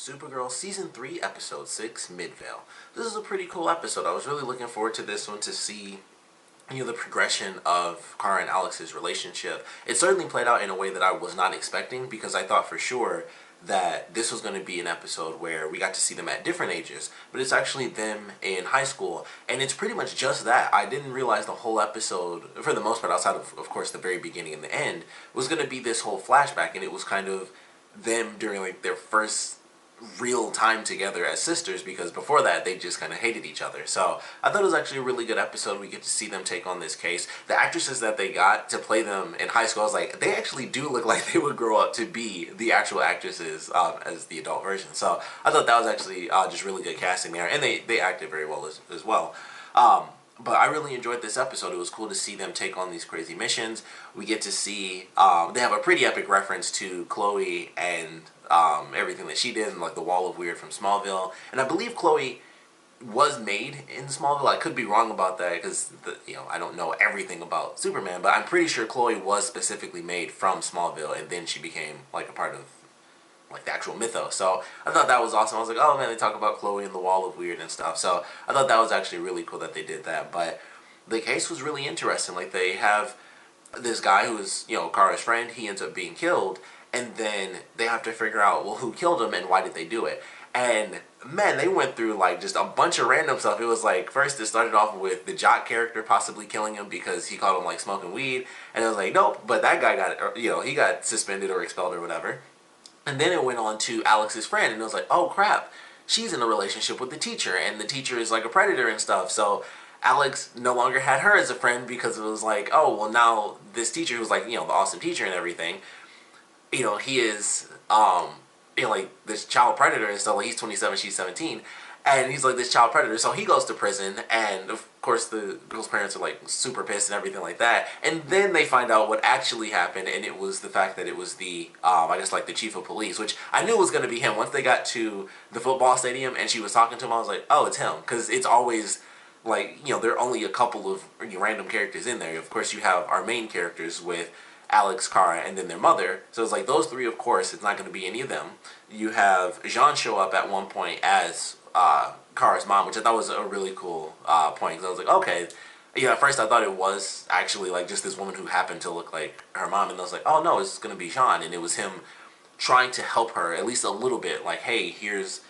Supergirl Season 3, Episode 6, Midvale. This is a pretty cool episode. I was really looking forward to this one to see the progression of Kara and Alex's relationship. It certainly played out in a way that I was not expecting, because I thought for sure that this was going to be an episode where we got to see them at different ages, but it's actually them in high school, and it's pretty much just that. I didn't realize the whole episode, for the most part, outside of course, the very beginning and the end, was going to be this whole flashback, and it was kind of them during like their first real time together as sisters, because before that they just kind of hated each other. So I thought it was actually a really good episode. We get to see them take on this case. The actresses that they got to play them in high school, I was like, they actually do look like they would grow up to be the actual actresses as the adult version. So I thought that was actually just really good casting there, and they acted very well as well. But I really enjoyed this episode. It was cool to see them take on these crazy missions. We get to see, they have a pretty epic reference to Chloe and everything that she did, and like the Wall of Weird from Smallville. And I believe Chloe was made in Smallville. I could be wrong about that, because I don't know everything about Superman, but I'm pretty sure Chloe was specifically made from Smallville, and then she became like a part of like the actual mythos. So I thought that was awesome. I was like, oh man, they talk about Chloe and the Wall of Weird and stuff. So I thought that was actually really cool that they did that. But the case was really interesting. Like, they have this guy who is, Kara's friend. He ends up being killed, and then they have to figure out, well, who killed him and why did they do it? And man, they went through like just a bunch of random stuff. It was like, first it started off with the Jock character possibly killing him because he called him like smoking weed, and it was like, nope, but that guy got, he got suspended or expelled or whatever. And then it went on to Alex's friend, and it was like, oh crap, she's in a relationship with the teacher, and the teacher is like a predator and stuff. So Alex no longer had her as a friend, because it was like, oh, well, now this teacher who's like, the awesome teacher and everything, he is, like this child predator and stuff. Like, he's 27, she's 17. And he's like this child predator, so he goes to prison, and of course the girl's parents are like super pissed and everything like that. And then they find out what actually happened, and it was the fact that it was the, I guess like the chief of police, which I knew was going to be him. Once they got to the football stadium and she was talking to him, I was like, oh, it's him, because it's always like, there are only a couple of random characters in there. Of course, you have our main characters with Alex, Kara, and then their mother. So it's like those three, of course, it's not going to be any of them. You have Jean show up at one point as Kara's mom, which I thought was a really cool point, because I was like, okay, at first I thought it was actually like just this woman who happened to look like her mom, and I was like, oh no, it's going to be Jean, and it was him trying to help her at least a little bit, like, hey, here's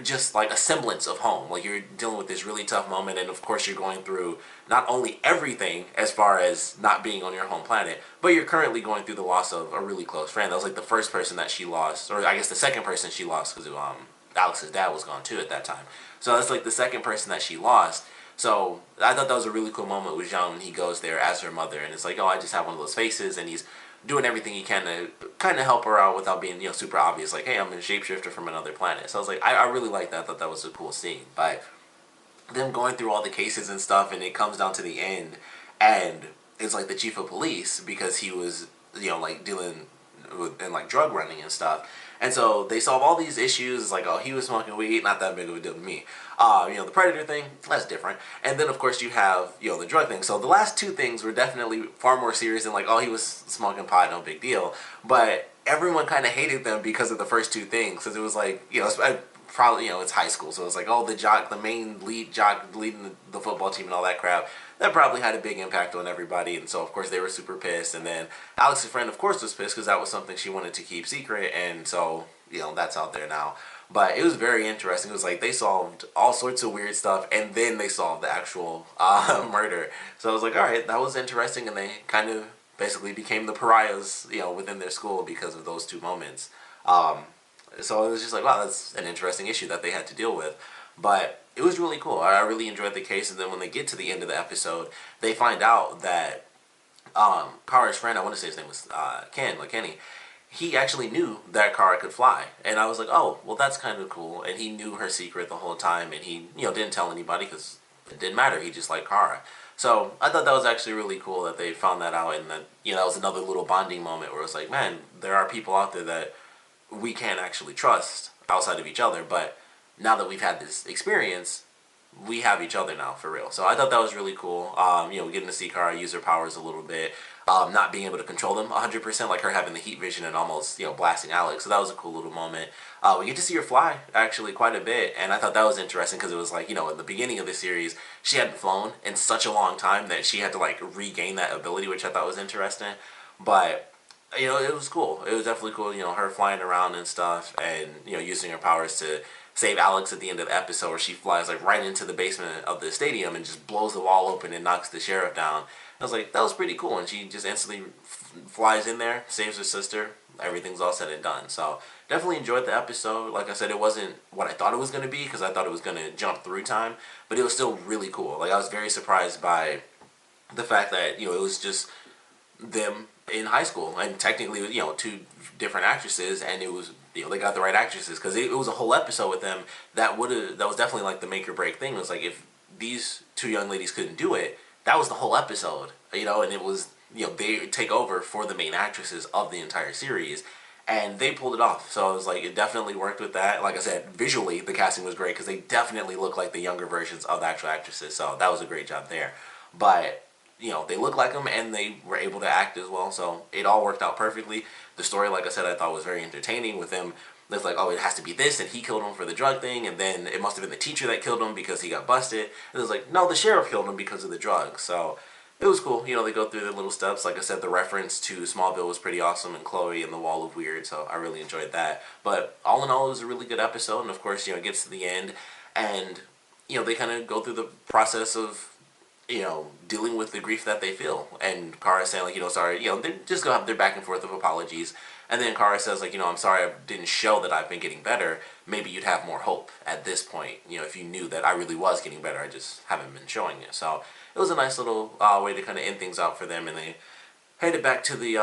just like a semblance of home. Like, you're dealing with this really tough moment, and of course you're going through not only everything as far as not being on your home planet, but you're currently going through the loss of a really close friend. That was like the first person that she lost, or I guess the second person she lost, because Alex's dad was gone too at that time. So that's like the second person that she lost. So I thought that was a really cool moment with Jean when he goes there as her mother, and it's like, oh, I just have one of those faces, and he's doing everything he can to kind of help her out without being, super obvious, like, hey, I'm a shapeshifter from another planet. So I was like, I really liked that. I thought that was a cool scene. But them going through all the cases and stuff, and it comes down to the end, and it's like the chief of police, because he was, like dealing with, and like drug running and stuff. And so they solve all these issues. It's like, oh, he was smoking weed, not that big of a deal to me. The predator thing, that's different. And then of course you have, the drug thing. So the last two things were definitely far more serious than like, oh, he was smoking pot, no big deal. But everyone kind of hated them because of the first two things, because it was like, probably, it's high school, so it's like, oh, the main lead jock leading the football team and all that crap. That probably had a big impact on everybody, and so of course they were super pissed. And then Alex's friend, of course, was pissed because that was something she wanted to keep secret, and so that's out there now. But it was very interesting. It was like they solved all sorts of weird stuff, and then they solved the actual murder. So I was like, all right, that was interesting, and they kind of basically became the pariahs, within their school because of those two moments. So it was just like, wow, that's an interesting issue that they had to deal with. But it was really cool. I really enjoyed the case. And then when they get to the end of the episode, they find out that Kara's friend, I want to say his name was Kenny, he actually knew that Kara could fly. And I was like, oh, well, that's kind of cool. And he knew her secret the whole time, and he, didn't tell anybody because it didn't matter. He just liked Kara. So I thought that was actually really cool that they found that out, and that, that was another little bonding moment where it was like, man, there are people out there that we can't actually trust outside of each other, but now that we've had this experience, we have each other now for real. So I thought that was really cool. Getting to see Kara use her powers a little bit, not being able to control them 100%, like her having the heat vision and almost blasting Alex. So that was a cool little moment. We get to see her fly actually quite a bit, and I thought that was interesting because it was like in the beginning of the series she hadn't flown in such a long time that she had to like regain that ability, which I thought was interesting. But it was cool. It was definitely cool. Her flying around and stuff, and using her powers to save Alex at the end of the episode, where she flies like right into the basement of the stadium and just blows the wall open and knocks the sheriff down. I was like, that was pretty cool, and she just instantly flies in there, saves her sister. Everything's all said and done. So definitely enjoyed the episode. Like I said, it wasn't what I thought it was going to be because I thought it was going to jump through time, but it was still really cool. Like I was very surprised by the fact that it was just them in high school, and technically two different actresses, and it was they got the right actresses because it was a whole episode with them that was definitely like the make or break thing. It was like if these two young ladies couldn't do it, that was the whole episode, and it was they take over for the main actresses of the entire series, and they pulled it off. So I was like, it definitely worked with that. Like I said, visually the casting was great because they definitely look like the younger versions of the actual actresses, so that was a great job there. But they look like them and they were able to act as well, so it all worked out perfectly. The story, like I said, I thought was very entertaining with them. It's like, oh, it has to be this, and he killed him for the drug thing, and then it must have been the teacher that killed him because he got busted. And it was like, no, the sheriff killed him because of the drugs. So it was cool. They go through the little steps. Like I said, the reference to Smallville was pretty awesome, and Chloe and the Wall of Weird, so I really enjoyed that. But all in all, it was a really good episode, and of course, it gets to the end, and they kind of go through the process of dealing with the grief that they feel. And Kara saying like, sorry, they just go have their back and forth of apologies. And then Kara says like, I'm sorry I didn't show that I've been getting better. Maybe you'd have more hope at this point, if you knew that I really was getting better. I just haven't been showing it. So it was a nice little way to kind of end things out for them. And they headed back to the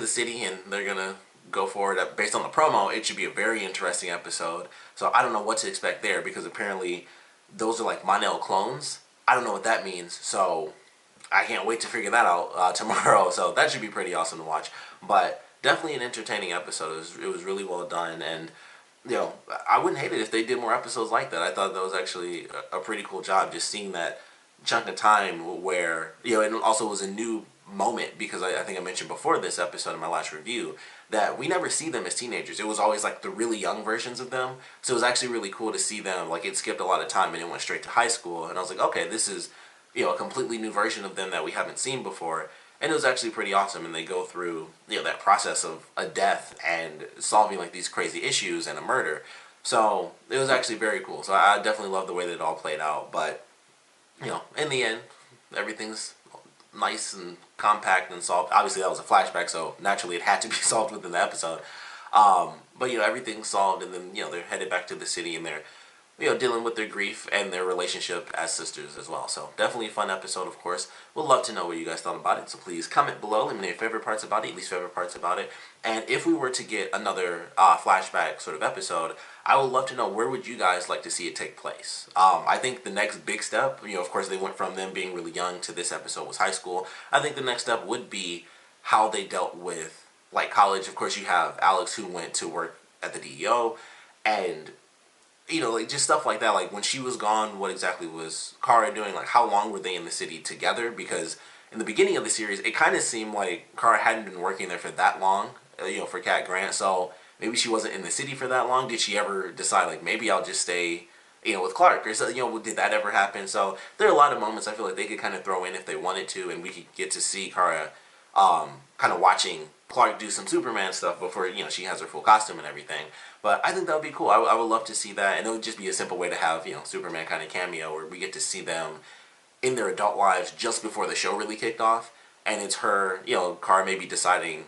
city, and they're gonna go forward. Based on the promo, it should be a very interesting episode. So I don't know what to expect there because apparently those are like Mon-El clones. I don't know what that means, so I can't wait to figure that out tomorrow. So that should be pretty awesome to watch. But definitely an entertaining episode. It was really well done, and I wouldn't hate it if they did more episodes like that. I thought that was actually a pretty cool job, just seeing that chunk of time where and also was a new moment because I think I mentioned before this episode in my last review that we never see them as teenagers. It was always like the really young versions of them. So it was actually really cool to see them, like it skipped a lot of time and it went straight to high school, and I was like, okay, this is a completely new version of them that we haven't seen before. And it was actually pretty awesome, and they go through that process of a death and solving like these crazy issues and a murder. So it was actually very cool. So I definitely love the way that it all played out. But in the end, everything's nice and compact and solved. Obviously, that was a flashback, so naturally it had to be solved within the episode. But everything's solved, and then they're headed back to the city, and they're dealing with their grief and their relationship as sisters as well. So definitely a fun episode, of course. We'd love to know what you guys thought about it, so please comment below. Let me know your favorite parts about it, least favorite parts about it. And if we were to get another flashback sort of episode, I would love to know where would you guys like to see it take place. I think the next big step, of course they went from them being really young to this episode was high school. I think the next step would be how they dealt with like college. Of course you have Alex who went to work at the DEO, and like just stuff like that. Like when she was gone, what exactly was Kara doing? Like how long were they in the city together? Because in the beginning of the series, it kind of seemed like Kara hadn't been working there for that long, for Cat Grant. So maybe she wasn't in the city for that long. Did she ever decide like maybe I'll just stay, with Clark? Or so, did that ever happen? So there are a lot of moments I feel like they could kind of throw in if they wanted to, and we could get to see Kara kind of watching Clark do some Superman stuff before she has her full costume and everything. But I think that would be cool. I would love to see that, and it would just be a simple way to have Superman kind of cameo where we get to see them in their adult lives just before the show really kicked off, and it's her Kara maybe deciding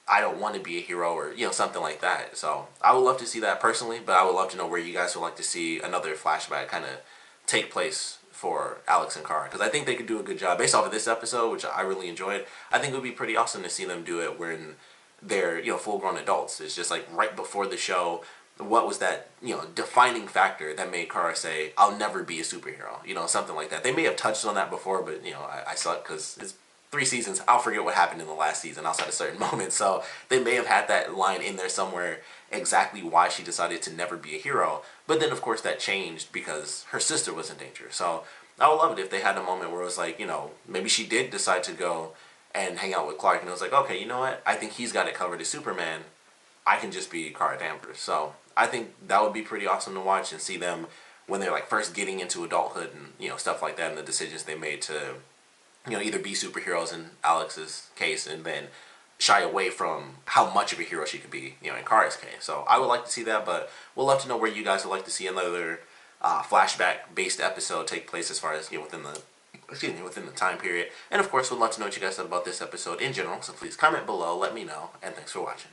I don't want to be a hero or something like that. So I would love to see that personally, but I would love to know where you guys would like to see another flashback kind of take place for Alex and Kara, because I think they could do a good job based off of this episode, which I really enjoyed. I think it would be pretty awesome to see them do it when they're full-grown adults. It's just like right before the show, what was that defining factor that made Kara say I'll never be a superhero, something like that. They may have touched on that before, but I suck because it's 3 seasons. I'll forget what happened in the last season outside of certain moments. So they may have had that line in there somewhere exactly why she decided to never be a hero. But then, of course, that changed because her sister was in danger. So I would love it if they had a moment where it was like, maybe she did decide to go and hang out with Clark, and it was like, okay, you know what? I think he's got it covered as Superman. I can just be Kara Danvers. So I think that would be pretty awesome to watch and see them when they're like first getting into adulthood and stuff like that, and the decisions they made to either be superheroes in Alex's case and then shy away from how much of a hero she could be, in Kara's case. So I would like to see that, but we'll love to know where you guys would like to see another flashback-based episode take place as far as within the time period. And of course, we'd love to know what you guys thought about this episode in general. So please comment below, let me know, and thanks for watching.